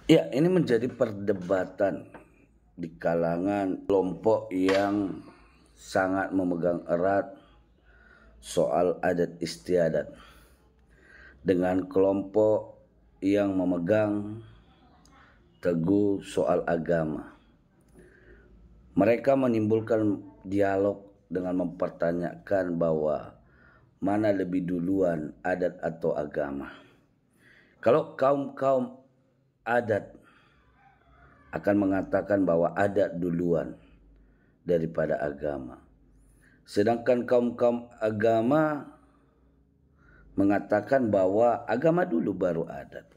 Ya, ini menjadi perdebatan di kalangan kelompok yang sangat memegang erat soal adat istiadat dengan kelompok yang memegang teguh soal agama. Mereka menimbulkan dialog dengan mempertanyakan bahwa mana lebih duluan, adat atau agama. Kalau kaum-kaum adat akan mengatakan bahwa adat duluan daripada agama. Sedangkan kaum-kaum agama mengatakan bahwa agama dulu baru adat.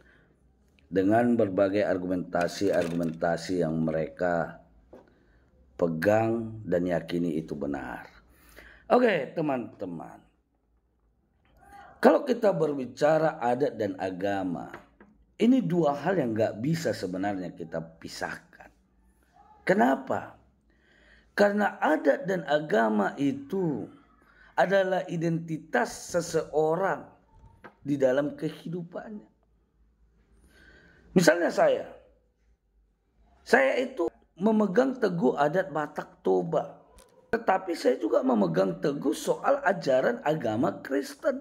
Dengan berbagai argumentasi yang mereka pegang dan yakini itu benar. Oke, teman-teman. Kalau kita berbicara adat dan agama, ini dua hal yang gak bisa sebenarnya kita pisahkan. Kenapa? Karena adat dan agama itu adalah identitas seseorang di dalam kehidupannya. Misalnya saya itu memegang teguh adat Batak Toba. Tetapi saya juga memegang teguh soal ajaran agama Kristen.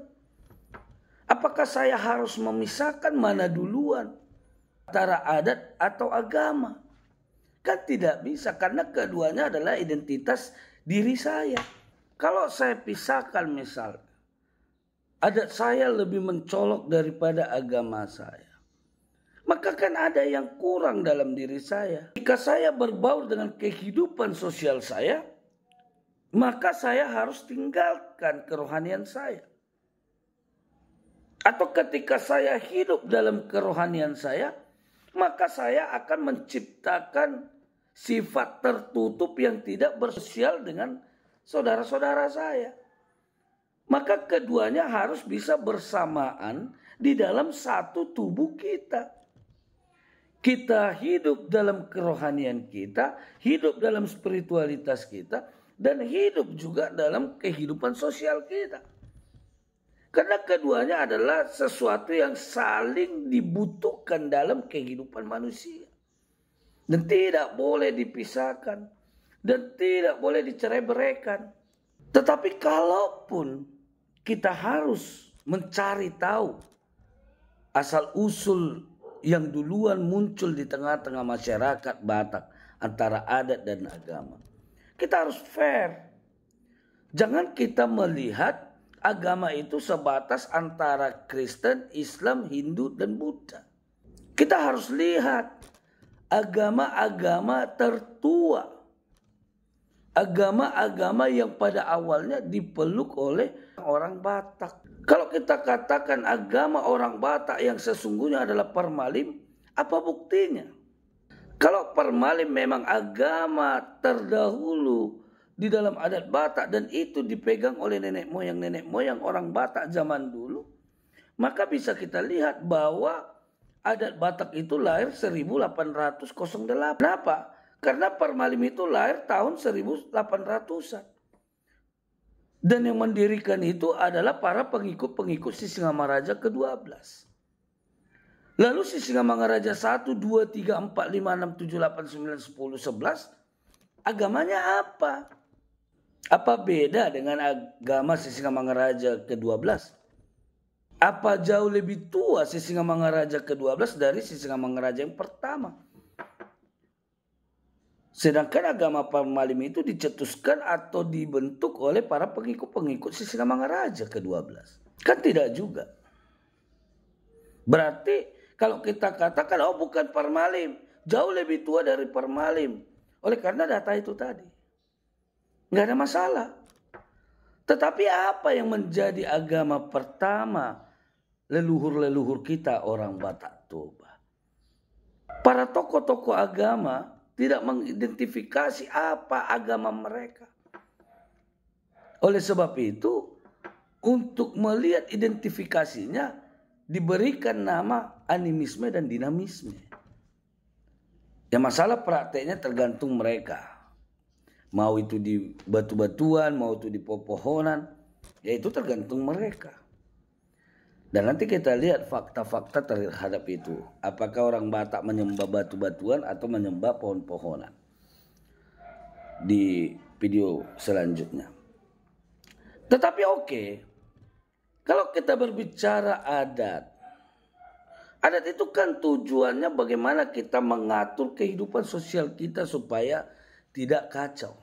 Apakah saya harus memisahkan mana duluan antara adat atau agama? Kan tidak bisa, karena keduanya adalah identitas diri saya. Kalau saya pisahkan misalnya, adat saya lebih mencolok daripada agama saya, maka kan ada yang kurang dalam diri saya. Jika saya berbaur dengan kehidupan sosial saya, maka saya harus tinggalkan kerohanian saya. Atau ketika saya hidup dalam kerohanian saya, maka saya akan menciptakan sifat tertutup yang tidak bersosial dengan saudara-saudara saya. Maka keduanya harus bisa bersamaan di dalam satu tubuh kita. Kita hidup dalam kerohanian kita, hidup dalam spiritualitas kita, dan hidup juga dalam kehidupan sosial kita. Karena keduanya adalah sesuatu yang saling dibutuhkan dalam kehidupan manusia. Dan tidak boleh dipisahkan. Dan tidak boleh dicerai-beraikan. Tetapi kalaupun kita harus mencari tahu asal-usul yang duluan muncul di tengah-tengah masyarakat Batak antara adat dan agama, kita harus fair. Jangan kita melihat agama itu sebatas antara Kristen, Islam, Hindu, dan Buddha. Kita harus lihat agama-agama tertua. Agama-agama yang pada awalnya dipeluk oleh orang Batak. Kalau kita katakan agama orang Batak yang sesungguhnya adalah Parmalim, apa buktinya? Kalau Parmalim memang agama terdahulu di dalam adat Batak dan itu dipegang oleh nenek moyang orang Batak zaman dulu, maka bisa kita lihat bahwa adat Batak itu lahir 1808. Kenapa? Karena Parmalim itu lahir tahun 1800-an. Dan yang mendirikan itu adalah para pengikut Sisingamaraja ke-12. Lalu Sisingamangaraja 1, 2, 3, 4, 5, 6, 7, 8, 9, 10, 11 agamanya apa? Apa beda dengan agama Sisingamangaraja ke-12? Apa jauh lebih tua Sisingamangaraja ke-12 dari Sisingamangaraja yang pertama? Sedangkan agama Parmalim itu dicetuskan atau dibentuk oleh para pengikut Sisingamangaraja ke-12. Kan tidak juga. Berarti kalau kita katakan, oh bukan Parmalim, jauh lebih tua dari Parmalim. Oleh karena data itu tadi. Nggak ada masalah. Tetapi apa yang menjadi agama pertama leluhur-leluhur kita orang Batak Toba? Para tokoh-tokoh agama tidak mengidentifikasi apa agama mereka. Oleh sebab itu, untuk melihat identifikasinya, diberikan nama animisme dan dinamisme. Ya masalah prakteknya tergantung mereka. Mau itu di batu-batuan, mau itu di pepohonan, ya itu tergantung mereka. Dan nanti kita lihat fakta-fakta terhadap itu. Apakah orang Batak menyembah batu-batuan atau menyembah pohon-pohonan. Di video selanjutnya. Tetapi oke, kalau kita berbicara adat. Adat itu kan tujuannya bagaimana kita mengatur kehidupan sosial kita supaya tidak kacau.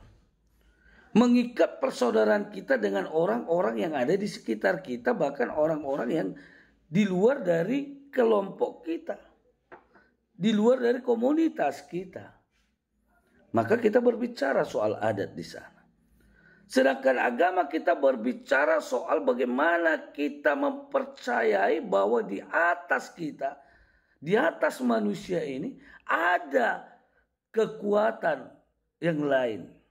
Mengikat persaudaraan kita dengan orang-orang yang ada di sekitar kita, bahkan orang-orang yang di luar dari kelompok kita, di luar dari komunitas kita. Maka kita berbicara soal adat di sana. Sedangkan agama kita berbicara soal bagaimana kita mempercayai bahwa di atas kita, di atas manusia ini ada kekuatan yang lain.